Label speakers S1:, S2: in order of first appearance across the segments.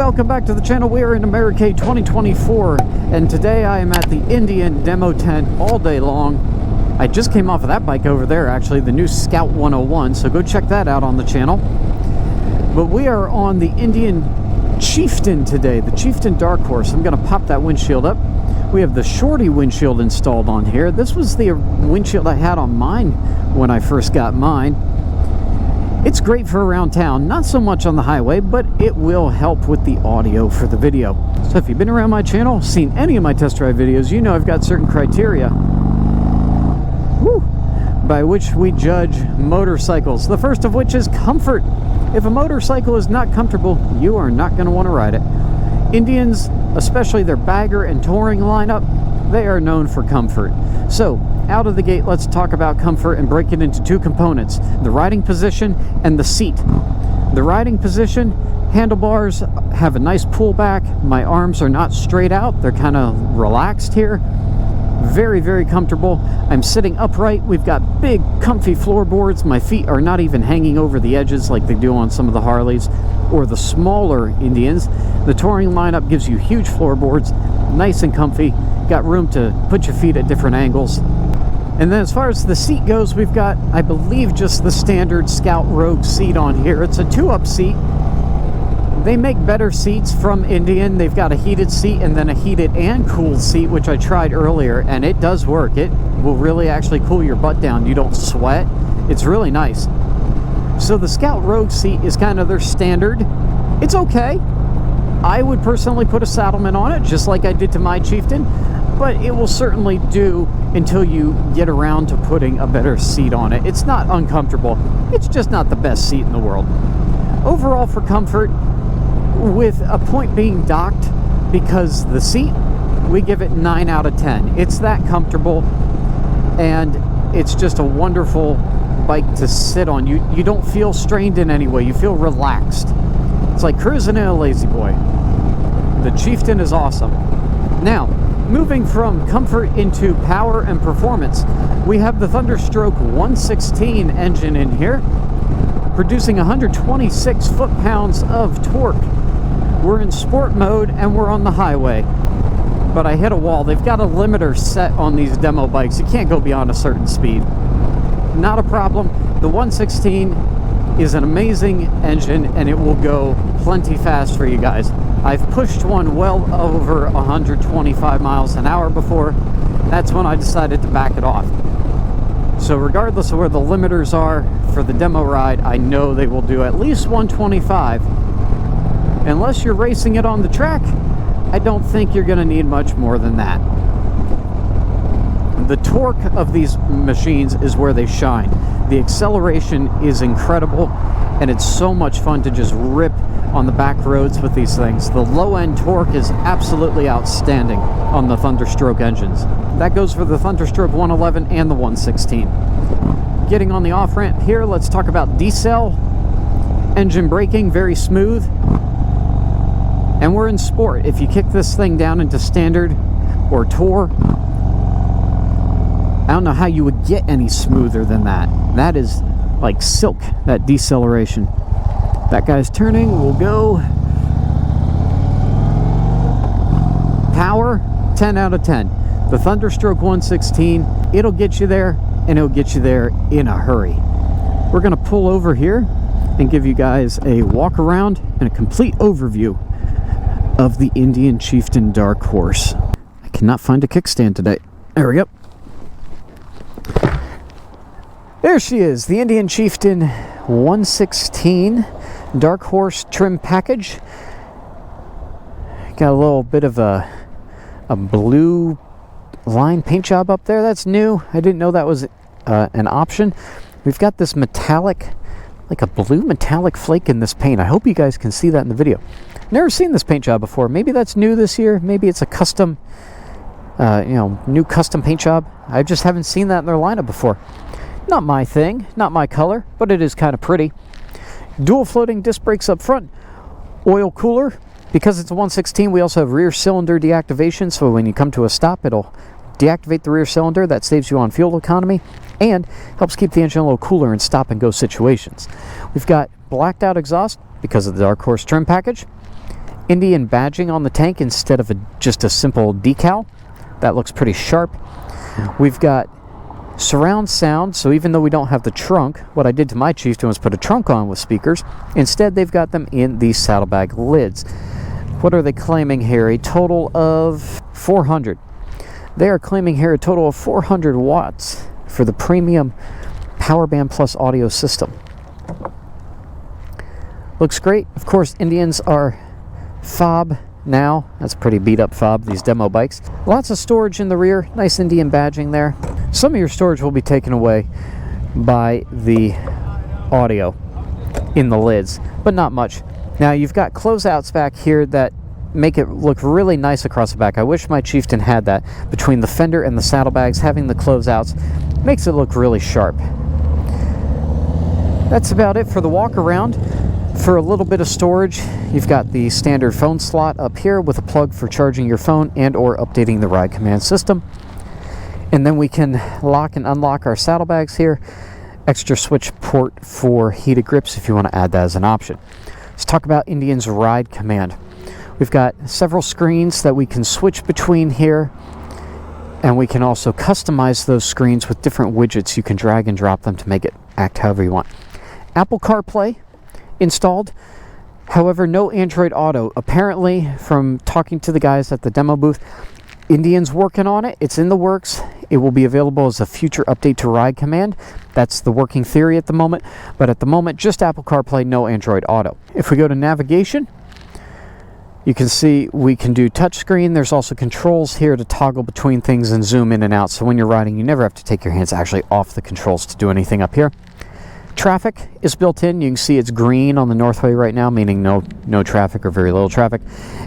S1: welcome back to the channel. We are in Americade 2024, and today I am at the Indian demo tent all day long. I just came off of that bike over there, actually, the new Scout 101, so go check that out on the channel. But we are on the Indian Chieftain today, the Chieftain Dark Horse. I'm going to pop that windshield up. We have the Shorty windshield installed on here. This was the windshield I had on mine when I first got mine. It's great for around town, not so much on the highway, but it will help with the audio for the video. So if you've been around my channel, seen any of my test drive videos, you know I've got certain criteria by which we judge motorcycles. The first of which is comfort. If a motorcycle is not comfortable, you are not going to want to ride it. Indians, especially their bagger and touring lineup, they are known for comfort. So, out of the gate, let's talk about comfort and break it into two components: the riding position and the seat. The riding position, handlebars have a nice pullback. My arms are not straight out, they're kind of relaxed here. Very, very comfortable. I'm sitting upright. We've got big, comfy floorboards. My feet are not even hanging over the edges like they do on some of the Harleys or the smaller Indians. The touring lineup gives you huge floorboards, nice and comfy. Got room to put your feet at different angles. And then as far as the seat goes, we've got, I believe, just the standard Scout Rogue seat on here. It's a 2-up seat. They make better seats from Indian. They've got a heated seat and then a heated and cooled seat, which I tried earlier, and it does work. It will really actually cool your butt down. You don't sweat. It's really nice. So the Scout Rogue seat is kind of their standard. It's okay. I would personally put a saddleman on it, just like I did to my Chieftain, but it will certainly do until you get around to putting a better seat on it. It's not uncomfortable. It's just not the best seat in the world. Overall, for comfort, with a point being docked, because the seat, we give it 9 out of 10. It's that comfortable, and it's just a wonderful bike to sit on. You don't feel strained in any way. You feel relaxed. It's like cruising in a lazy boy. The Chieftain is awesome. Now, moving from comfort into power and performance, we have the Thunderstroke 116 engine in here, producing 126 foot-pounds of torque. We're in sport mode and we're on the highway, but I hit a wall. They've got a limiter set on these demo bikes. You can't go beyond a certain speed. Not a problem. The 116 is an amazing engine and it will go plenty fast for you guys. I've pushed one well over 125 miles an hour before. That's when I decided to back it off. So regardless of where the limiters are for the demo ride, I know they will do at least 125. Unless you're racing it on the track, I don't think you're going to need much more than that. The torque of these machines is where they shine. The acceleration is incredible, and it's so much fun to just rip on the back roads with these things. The low-end torque is absolutely outstanding on the Thunderstroke engines. That goes for the Thunderstroke 111 and the 116. Getting on the off-ramp here, let's talk about decel. Engine braking, very smooth. And we're in sport. If you kick this thing down into standard or tour, I don't know how you would get any smoother than that. That is like silk, that deceleration. That guy's turning, we'll go. Power, 10 out of 10. The Thunderstroke 116, it'll get you there, and it'll get you there in a hurry. We're gonna pull over here and give you guys a walk around and a complete overview of the Indian Chieftain Dark Horse. I cannot find a kickstand today. There we go. There she is, the Indian Chieftain 116 Dark Horse trim package. Got a little bit of a blue line paint job up there. That's new. I didn't know that was an option. We've got this metallic, like a blue metallic flake in this paint. I hope you guys can see that in the video. Never seen this paint job before. Maybe that's new this year. Maybe it's a custom, new custom paint job. I just haven't seen that in their lineup before. Not my thing, not my color, but it is kind of pretty. Dual floating disc brakes up front. Oil cooler. Because it's a 116, we also have rear cylinder deactivation, so when you come to a stop, it'll deactivate the rear cylinder. That saves you on fuel economy and helps keep the engine a little cooler in stop and go situations. We've got blacked out exhaust because of the Dark Horse trim package, Indian badging on the tank instead of just a simple decal. That looks pretty sharp. We've got surround sound, so even though we don't have the trunk, what I did to my Chieftain was put a trunk on with speakers. Instead, they've got them in these saddlebag lids. What are they claiming here? A total of 400. They are claiming here a total of 400 watts for the premium Power Band Plus audio system. Looks great. Of course, Indians are fob now. That's a pretty beat up fob, these demo bikes. Lots of storage in the rear. Nice Indian badging there. Some of your storage will be taken away by the audio in the lids, but not much. Now you've got closeouts back here that make it look really nice across the back. I wish my Chieftain had that. Between the fender and the saddlebags, having the closeouts makes it look really sharp. That's about it for the walk around. For a little bit of storage, you've got the standard phone slot up here with a plug for charging your phone and or updating the ride command system. And then we can lock and unlock our saddlebags here. Extra switch port for heated grips if you want to add that as an option. Let's talk about Indian's ride command. We've got several screens that we can switch between here, and we can also customize those screens with different widgets. You can drag and drop them to make it act however you want. Apple CarPlay installed, however no Android Auto. Apparently, from talking to the guys at the demo booth, Indian's working on it. It's in the works. It will be available as a future update to Ride Command. That's the working theory at the moment, but at the moment just Apple CarPlay, no Android Auto. If we go to navigation, you can see we can do touchscreen. There's also controls here to toggle between things and zoom in and out, so when you're riding you never have to take your hands actually off the controls to do anything up here. Traffic is built in. You can see it's green on the Northway right now, meaning no traffic or very little traffic.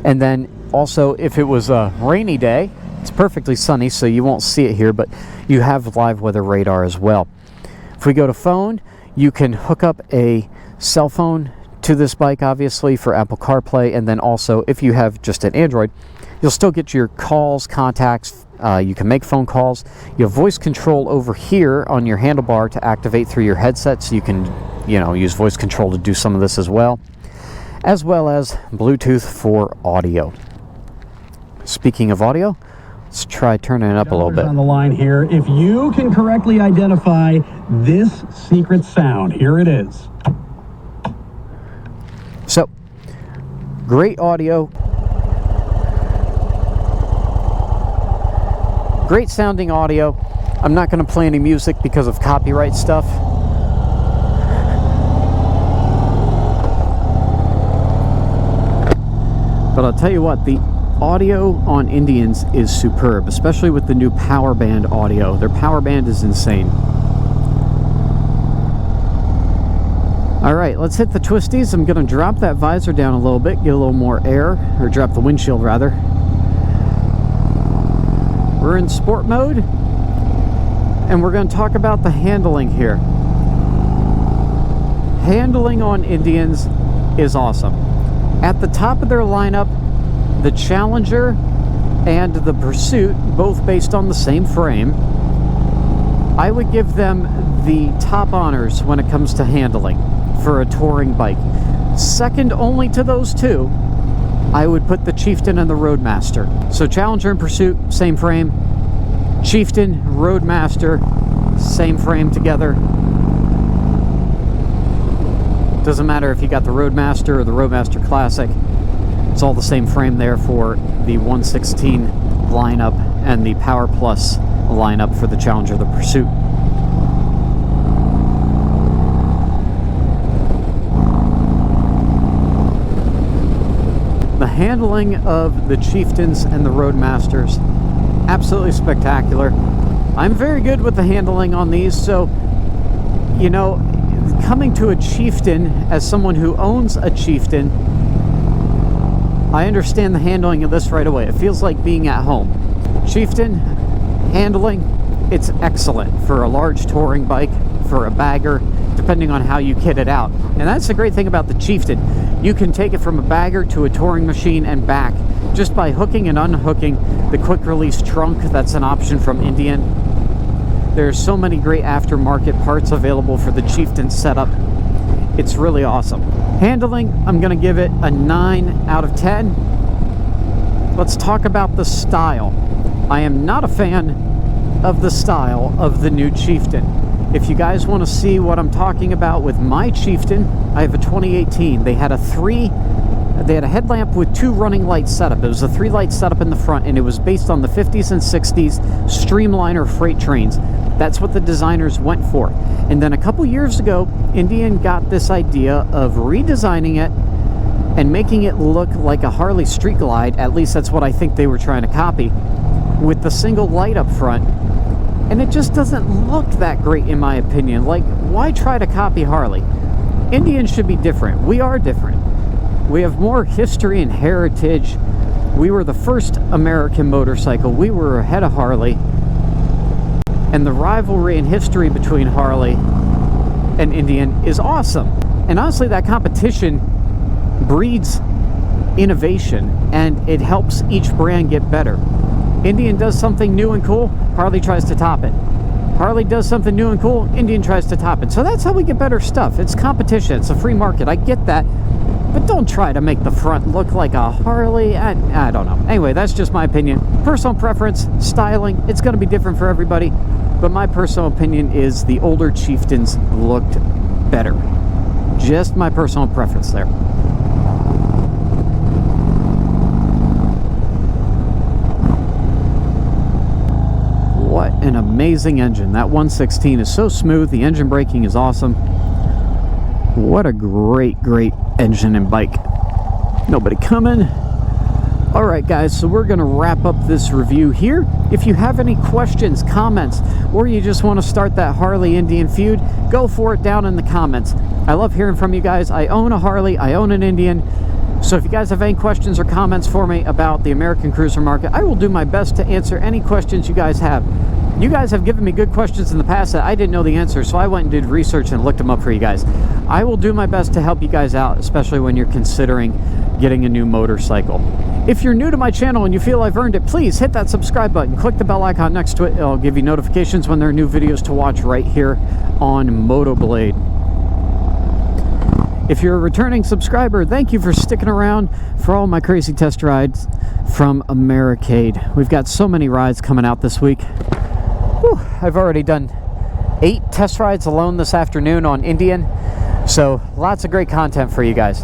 S1: And then also, if it was a rainy day, it's perfectly sunny, so you won't see it here, but you have live weather radar as well. If we go to phone, you can hook up a cell phone to this bike, obviously, for Apple CarPlay, and then also, if you have just an Android, you'll still get your calls, contacts. You can make phone calls. You have voice control over here on your handlebar to activate through your headset, so you can, use voice control to do some of this as well as Bluetooth for audio. Speaking of audio, let's try turning it up a little bit.
S2: On the line here, if you can correctly identify this secret sound, here it is.
S1: So, great audio. Great sounding audio. I'm not going to play any music because of copyright stuff. But I'll tell you what, the audio on Indians is superb, especially with the new Power Band audio. Their Power Band is insane. All right, let's hit the twisties. I'm going to drop that visor down a little bit, get a little more air, or drop the windshield rather. We're in sport mode, and we're going to talk about the handling here. Handling on Indians is awesome. At the top of their lineup, the Challenger and the Pursuit, both based on the same frame, I would give them the top honors when it comes to handling for a touring bike. Second only to those two, I would put the Chieftain and the Roadmaster. So Challenger and Pursuit, same frame. Chieftain, Roadmaster, same frame together. Doesn't matter if you got the Roadmaster or the Roadmaster Classic. It's all the same frame there for the 116 lineup and the Power Plus lineup for the Challenger, the Pursuit. The handling of the Chieftains and the Roadmasters, absolutely spectacular. I'm very good with the handling on these, so, coming to a Chieftain as someone who owns a Chieftain, I understand the handling of this right away. It feels like being at home. Chieftain handling, it's excellent for a large touring bike, for a bagger, depending on how you kit it out. And that's the great thing about the Chieftain. You can take it from a bagger to a touring machine and back just by hooking and unhooking the quick release trunk. That's an option from Indian. There's so many great aftermarket parts available for the Chieftain setup. It's really awesome. Handling, I'm going to give it a 9 out of 10. Let's talk about the style. I am not a fan of the style of the new Chieftain. If you guys want to see what I'm talking about with my Chieftain, I have a 2018. They had a headlamp with 2 running light setup. It was a 3-light setup in the front, and it was based on the 50s and 60s Streamliner freight trains. That's what the designers went for. And then a couple years ago, Indian got this idea of redesigning it and making it look like a Harley Street Glide. At least that's what I think they were trying to copy, with the single light up front. And it just doesn't look that great, in my opinion. Like, why try to copy Harley? Indian should be different. We are different. We have more history and heritage. We were the first American motorcycle. We were ahead of Harley. And the rivalry and history between Harley and Indian is awesome. And honestly, that competition breeds innovation, and it helps each brand get better. Indian does something new and cool, Harley tries to top it. Harley does something new and cool, Indian tries to top it. So that's how we get better stuff. It's competition. It's a free market. I get that. But don't try to make the front look like a Harley. I don't know. Anyway, that's just my opinion. Personal preference, styling, it's going to be different for everybody. But my personal opinion is the older Chieftains looked better. Just my personal preference there. What an amazing engine. That 116 is so smooth. The engine braking is awesome. What a great engine and bike. Nobody coming. All right, guys, so we're going to wrap up this review here. If you have any questions, comments, or you just want to start that Harley Indian feud, go for it down in the comments. I love hearing from you guys. I own a Harley. I own an Indian. So if you guys have any questions or comments for me about the American cruiser market, I will do my best to answer any questions you guys have. You guys have given me good questions in the past that I didn't know the answer, so I went and did research and looked them up for you guys. I will do my best to help you guys out, especially when you're considering getting a new motorcycle. If you're new to my channel and you feel I've earned it, please hit that subscribe button, click the bell icon next to it. It'll give you notifications when there are new videos to watch right here on MOTOBLADE. If you're a returning subscriber, thank you for sticking around for all my crazy test rides from Americade. We've got so many rides coming out this week. Whew, I've already done 8 test rides alone this afternoon on Indian, so lots of great content for you guys.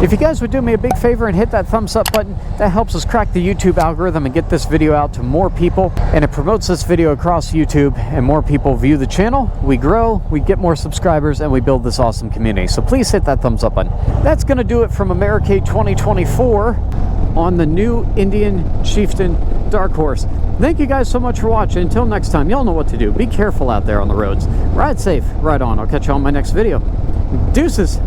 S1: If you guys would do me a big favor and hit that thumbs up button, that helps us crack the YouTube algorithm and get this video out to more people, and it promotes this video across YouTube, and more people view the channel, we grow, we get more subscribers, and we build this awesome community. So please hit that thumbs up button. That's going to do it from Americade 2024 on the new Indian Chieftain Dark Horse. Thank you guys so much for watching. Until next time, y'all know what to do. Be careful out there on the roads. Ride safe, ride on. I'll catch you on my next video. Deuces.